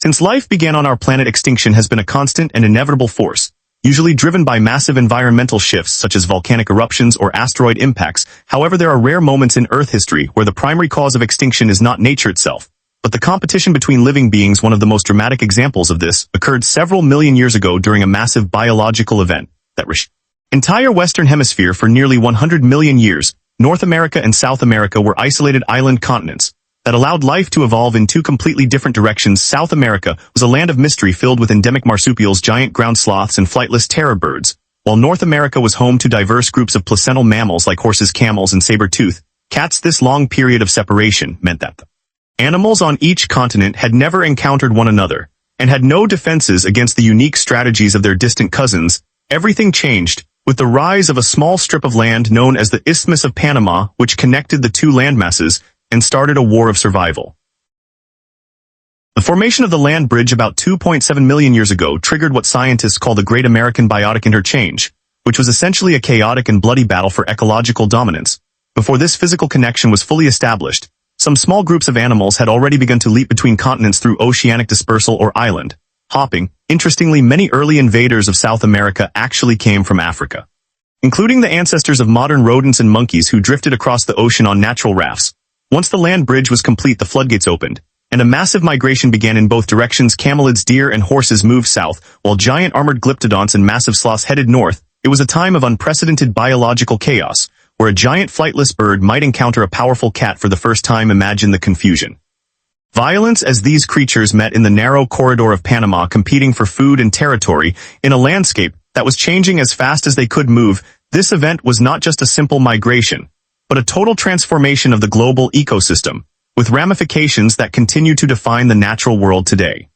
Since life began on our planet, extinction has been a constant and inevitable force, usually driven by massive environmental shifts such as volcanic eruptions or asteroid impacts. However, there are rare moments in Earth history where the primary cause of extinction is not nature itself, but the competition between living beings. One of the most dramatic examples of this occurred several million years ago during a massive biological event that reshaped the entire Western Hemisphere. For nearly 100 million years, North America and South America were isolated island continents that allowed life to evolve in two completely different directions. South America was a land of mystery filled with endemic marsupials, giant ground sloths, and flightless terror birds, while North America was home to diverse groups of placental mammals like horses, camels, and saber-tooth cats. This long period of separation meant that the animals on each continent had never encountered one another and had no defenses against the unique strategies of their distant cousins. Everything changed with the rise of a small strip of land known as the Isthmus of Panama, which connected the two landmasses and started a war of survival. The formation of the land bridge about 2.7 million years ago triggered what scientists call the Great American Biotic Interchange, which was essentially a chaotic and bloody battle for ecological dominance. Before this physical connection was fully established, some small groups of animals had already begun to leap between continents through oceanic dispersal or island hopping. Interestingly, many early invaders of South America actually came from Africa, including the ancestors of modern rodents and monkeys who drifted across the ocean on natural rafts. Once the land bridge was complete, the floodgates opened, and a massive migration began in both directions. Camelids, deer, and horses moved south, while giant armored glyptodonts and massive sloths headed north. It was a time of unprecedented biological chaos, where a giant flightless bird might encounter a powerful cat for the first time. Imagine the confusion. Violence as these creatures met in the narrow corridor of Panama, competing for food and territory in a landscape that was changing as fast as they could move. This event was not just a simple migration, but a total transformation of the global ecosystem, with ramifications that continue to define the natural world today.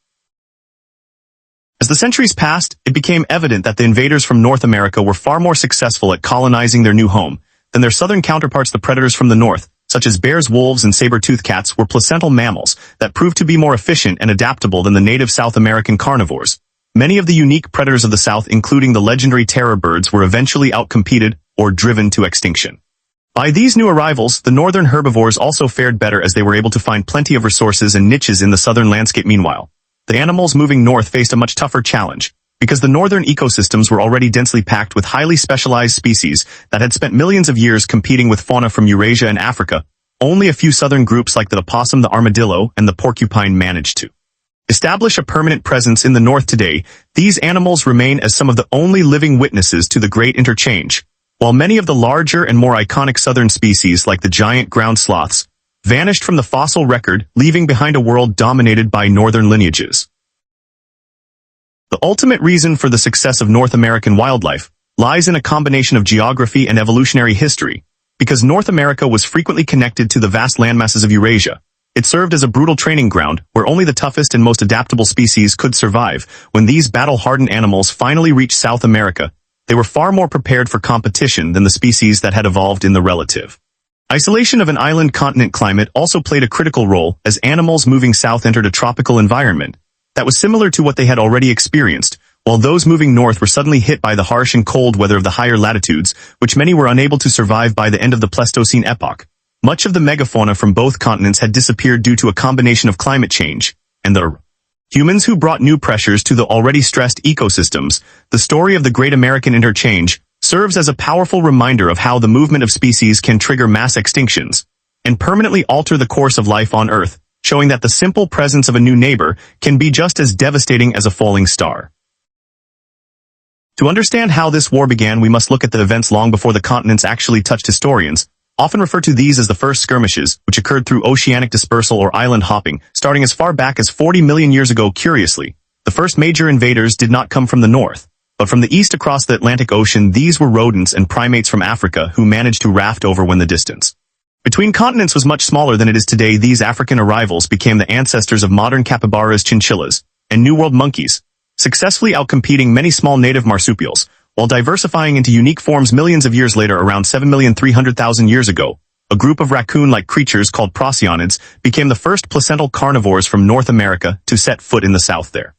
As the centuries passed, it became evident that the invaders from North America were far more successful at colonizing their new home than their southern counterparts. The predators from the north, such as bears, wolves, and saber-tooth cats, were placental mammals that proved to be more efficient and adaptable than the native South American carnivores. Many of the unique predators of the South, including the legendary terror birds, were eventually outcompeted or driven to extinction by these new arrivals. The northern herbivores also fared better as they were able to find plenty of resources and niches in the southern landscape. Meanwhile, the animals moving north faced a much tougher challenge, because the northern ecosystems were already densely packed with highly specialized species that had spent millions of years competing with fauna from Eurasia and Africa. Only a few southern groups like the opossum, the armadillo, and the porcupine managed to establish a permanent presence in the north. Today, these animals remain as some of the only living witnesses to the Great Interchange, while many of the larger and more iconic southern species like the giant ground sloths vanished from the fossil record, leaving behind a world dominated by northern lineages. The ultimate reason for the success of North American wildlife lies in a combination of geography and evolutionary history. Because North America was frequently connected to the vast landmasses of Eurasia, it served as a brutal training ground where only the toughest and most adaptable species could survive. When these battle-hardened animals finally reached South America, they were far more prepared for competition than the species that had evolved in the relative isolation of an island continent. Climate also played a critical role, as animals moving south entered a tropical environment that was similar to what they had already experienced, while those moving north were suddenly hit by the harsh and cold weather of the higher latitudes, which many were unable to survive. By the end of the Pleistocene epoch, much of the megafauna from both continents had disappeared due to a combination of climate change and the humans who brought new pressures to the already stressed ecosystems. The story of the Great American Interchange serves as a powerful reminder of how the movement of species can trigger mass extinctions and permanently alter the course of life on Earth, showing that the simple presence of a new neighbor can be just as devastating as a falling star. To understand how this war began, we must look at the events long before the continents actually touched. Historians often refer to these as the first skirmishes, which occurred through oceanic dispersal or island hopping, starting as far back as 40 million years ago. Curiously, the first major invaders did not come from the north, but from the east across the Atlantic Ocean. These were rodents and primates from Africa who managed to raft over when the distance between continents was much smaller than it is today. These African arrivals became the ancestors of modern capybaras, chinchillas, and New World monkeys, successfully outcompeting many small native marsupials, while diversifying into unique forms. Millions of years later, around 7,300,000 years ago, a group of raccoon-like creatures called Procyonids became the first placental carnivores from North America to set foot in the south. Their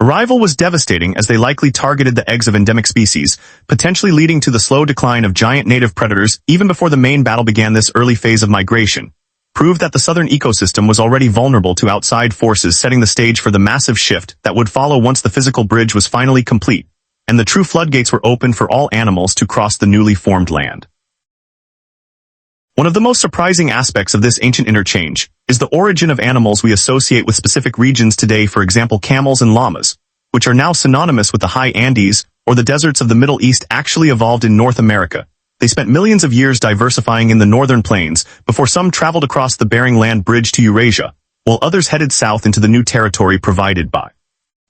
arrival was devastating, as they likely targeted the eggs of endemic species, potentially leading to the slow decline of giant native predators. Even before the main battle began, this early phase of migration proved that the southern ecosystem was already vulnerable to outside forces, setting the stage for the massive shift that would follow once the physical bridge was finally complete, and the true floodgates were opened for all animals to cross the newly formed land. One of the most surprising aspects of this ancient interchange is the origin of animals we associate with specific regions today, for example camels and llamas, which are now synonymous with the high Andes or the deserts of the Middle East, actually evolved in North America. They spent millions of years diversifying in the northern plains before some traveled across the Bering Land Bridge to Eurasia, while others headed south into the new territory provided by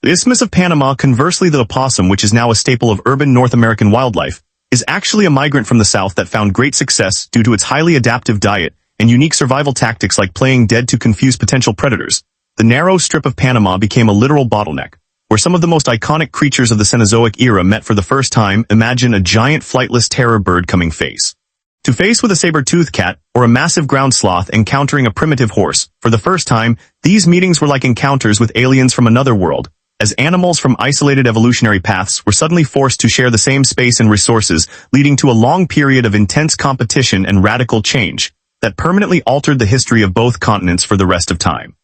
the Isthmus of Panama. Conversely, the opossum, which is now a staple of urban North American wildlife, is actually a migrant from the south that found great success due to its highly adaptive diet and unique survival tactics like playing dead to confuse potential predators. The narrow strip of Panama became a literal bottleneck, where some of the most iconic creatures of the Cenozoic era met for the first time. Imagine a giant flightless terror bird coming face to face with a saber-tooth cat, or a massive ground sloth encountering a primitive horse. For the first time, these meetings were like encounters with aliens from another world, as animals from isolated evolutionary paths were suddenly forced to share the same space and resources, leading to a long period of intense competition and radical change that permanently altered the history of both continents for the rest of time.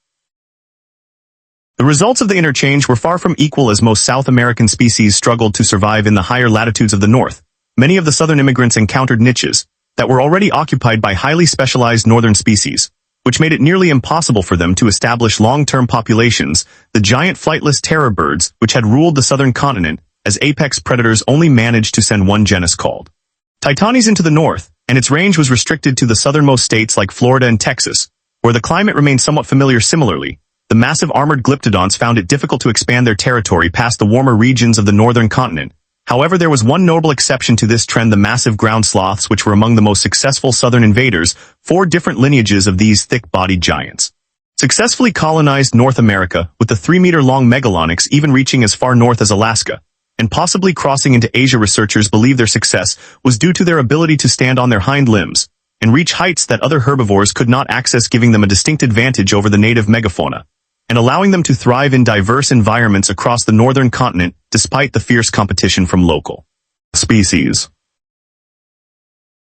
The results of the interchange were far from equal, as most South American species struggled to survive in the higher latitudes of the north. Many of the southern immigrants encountered niches that were already occupied by highly specialized northern species, which made it nearly impossible for them to establish long-term populations. The giant flightless terror birds, which had ruled the southern continent as apex predators, only managed to send one genus called Titanes into the north, and its range was restricted to the southernmost states like Florida and Texas, where the climate remained somewhat familiar. Similarly, the massive armored glyptodonts found it difficult to expand their territory past the warmer regions of the northern continent. However, there was one notable exception to this trend: the massive ground sloths, which were among the most successful southern invaders. 4 different lineages of these thick-bodied giants successfully colonized North America, with the 3-meter-long megalonyx even reaching as far north as Alaska, and possibly crossing into Asia. Researchers believe their success was due to their ability to stand on their hind limbs and reach heights that other herbivores could not access, giving them a distinct advantage over the native megafauna, and allowing them to thrive in diverse environments across the northern continent despite the fierce competition from local species.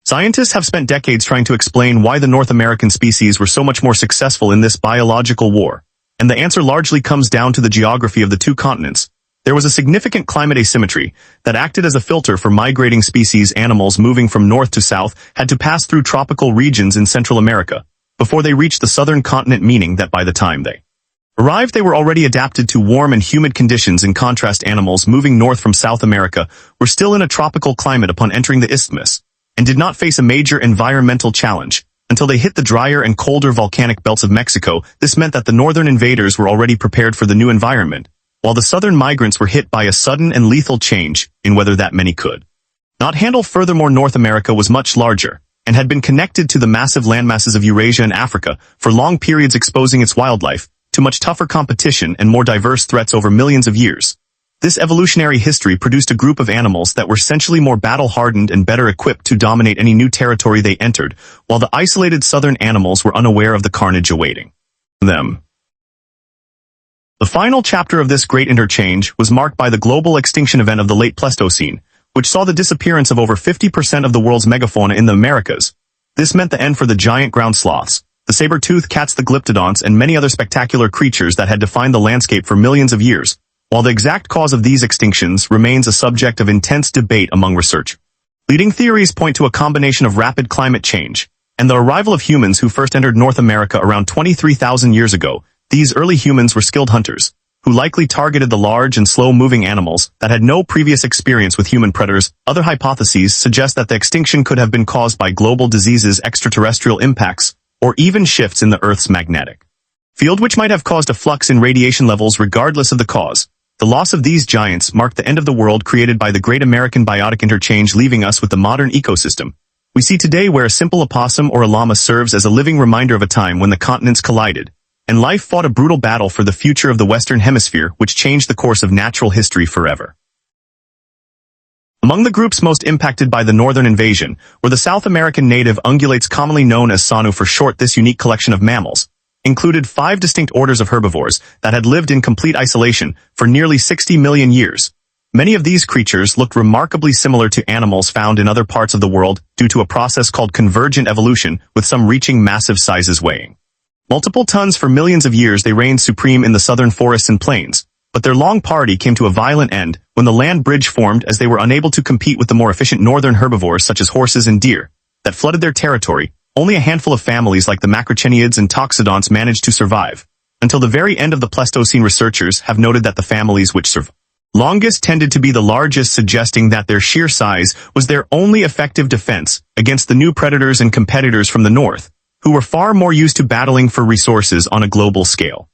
Scientists have spent decades trying to explain why the North American species were so much more successful in this biological war, and the answer largely comes down to the geography of the two continents. There was a significant climate asymmetry that acted as a filter for migrating species. Animals moving from north to south had to pass through tropical regions in Central America before they reached the southern continent, meaning that by the time they arrived, they were already adapted to warm and humid conditions. In contrast, animals moving north from South America were still in a tropical climate upon entering the isthmus, and did not face a major environmental challenge until they hit the drier and colder volcanic belts of Mexico. This meant that the northern invaders were already prepared for the new environment, while the southern migrants were hit by a sudden and lethal change in weather that many could not handle. Furthermore, North America was much larger and had been connected to the massive landmasses of Eurasia and Africa for long periods, exposing its wildlife to much tougher competition and more diverse threats over millions of years. This evolutionary history produced a group of animals that were essentially more battle-hardened and better equipped to dominate any new territory they entered, while the isolated southern animals were unaware of the carnage awaiting them. The final chapter of this great interchange was marked by the global extinction event of the late Pleistocene, which saw the disappearance of over 50% of the world's megafauna in the Americas. This meant the end for the giant ground sloths, the saber-tooth cats, the glyptodonts, and many other spectacular creatures that had defined the landscape for millions of years. While the exact cause of these extinctions remains a subject of intense debate among research, leading theories point to a combination of rapid climate change and the arrival of humans who first entered North America around 23,000 years ago. These early humans were skilled hunters, who likely targeted the large and slow-moving animals that had no previous experience with human predators. Other hypotheses suggest that the extinction could have been caused by global diseases, extraterrestrial impacts, or even shifts in the Earth's magnetic field, which might have caused a flux in radiation levels. Regardless of the cause, the loss of these giants marked the end of the world created by the Great American Biotic Interchange, leaving us with the modern ecosystem we see today, where a simple opossum or a llama serves as a living reminder of a time when the continents collided, and life fought a brutal battle for the future of the Western Hemisphere, which changed the course of natural history forever. Among the groups most impacted by the northern invasion were the South American native ungulates, commonly known as sanu for short. This unique collection of mammals included 5 distinct orders of herbivores that had lived in complete isolation for nearly 60 million years. Many of these creatures looked remarkably similar to animals found in other parts of the world due to a process called convergent evolution, with some reaching massive sizes weighing multiple tons. For millions of years they reigned supreme in the southern forests and plains, but their long party came to a violent end when the land bridge formed, as they were unable to compete with the more efficient northern herbivores such as horses and deer that flooded their territory. Only a handful of families like the Procyonids and Toxodonts managed to survive. Until the very end of the Pleistocene, researchers have noted that the families which survived longest tended to be the largest, suggesting that their sheer size was their only effective defense against the new predators and competitors from the north, who were far more used to battling for resources on a global scale.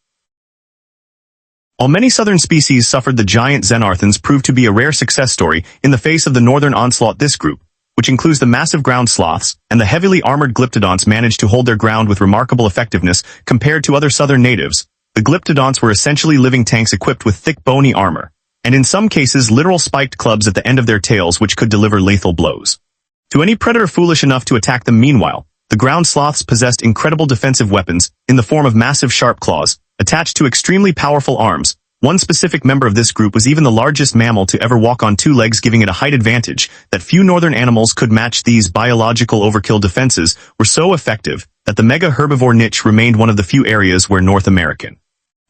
While many southern species suffered, the giant Xenarthans proved to be a rare success story in the face of the northern onslaught. This group, which includes the massive ground sloths and the heavily armored glyptodonts, managed to hold their ground with remarkable effectiveness compared to other southern natives. The glyptodonts were essentially living tanks equipped with thick bony armor, and in some cases literal spiked clubs at the end of their tails which could deliver lethal blows to any predator foolish enough to attack them. Meanwhile, the ground sloths possessed incredible defensive weapons in the form of massive sharp claws attached to extremely powerful arms. One specific member of this group was even the largest mammal to ever walk on two legs, giving it a height advantage that few northern animals could match. These biological overkill defenses were so effective that the mega herbivore niche remained one of the few areas where North American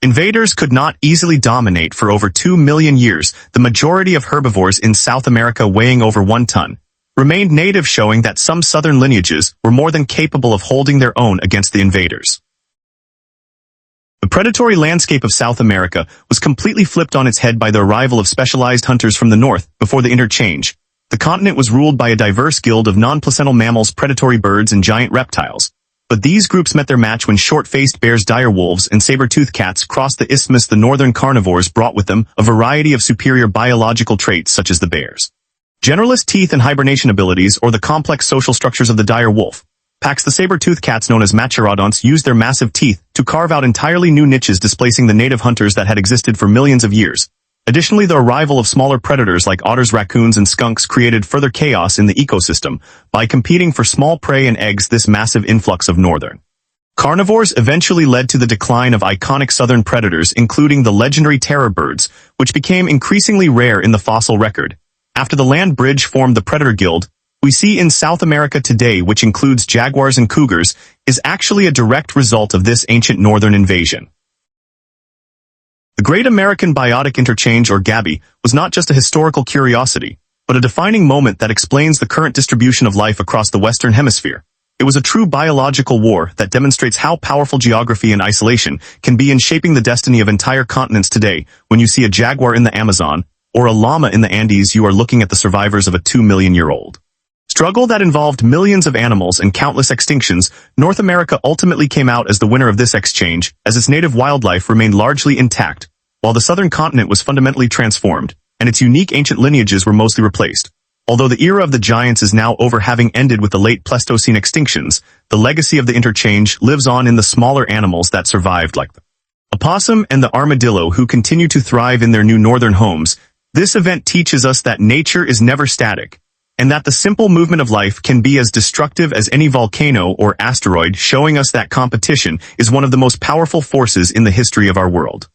invaders could not easily dominate for over 2 million years. The majority of herbivores in South America, weighing over 1 ton, remained native, showing that some southern lineages were more than capable of holding their own against the invaders. The predatory landscape of South America was completely flipped on its head by the arrival of specialized hunters from the north. Before the interchange, the continent was ruled by a diverse guild of non-placental mammals, predatory birds, and giant reptiles. But these groups met their match when short-faced bears, dire wolves, and saber-tooth cats crossed the isthmus. The northern carnivores brought with them a variety of superior biological traits, such as the bear's generalist teeth and hibernation abilities, or the complex social structures of the dire wolf packs. The saber-tooth cats, known as Rodents, used their massive teeth to carve out entirely new niches, displacing the native hunters that had existed for millions of years. Additionally, the arrival of smaller predators like otters, raccoons, and skunks created further chaos in the ecosystem by competing for small prey and eggs. This massive influx of northern carnivores eventually led to the decline of iconic southern predators, including the legendary terror birds, which became increasingly rare in the fossil record. After the land bridge formed, the predator guild we see in South America today, which includes jaguars and cougars, is actually a direct result of this ancient northern invasion. The Great American Biotic Interchange, or GABI, was not just a historical curiosity, but a defining moment that explains the current distribution of life across the Western Hemisphere. It was a true biological war that demonstrates how powerful geography and isolation can be in shaping the destiny of entire continents. Today, when you see a jaguar in the Amazon or a llama in the Andes, you are looking at the survivors of a 2-million-year-old struggle that involved millions of animals and countless extinctions. North America ultimately came out as the winner of this exchange, as its native wildlife remained largely intact, while the southern continent was fundamentally transformed, and its unique ancient lineages were mostly replaced. Although the era of the giants is now over, having ended with the late Pleistocene extinctions, the legacy of the interchange lives on in the smaller animals that survived, like the opossum and the armadillo, who continue to thrive in their new northern homes. This event teaches us that nature is never static, and that the simple movement of life can be as destructive as any volcano or asteroid, showing us that competition is one of the most powerful forces in the history of our world.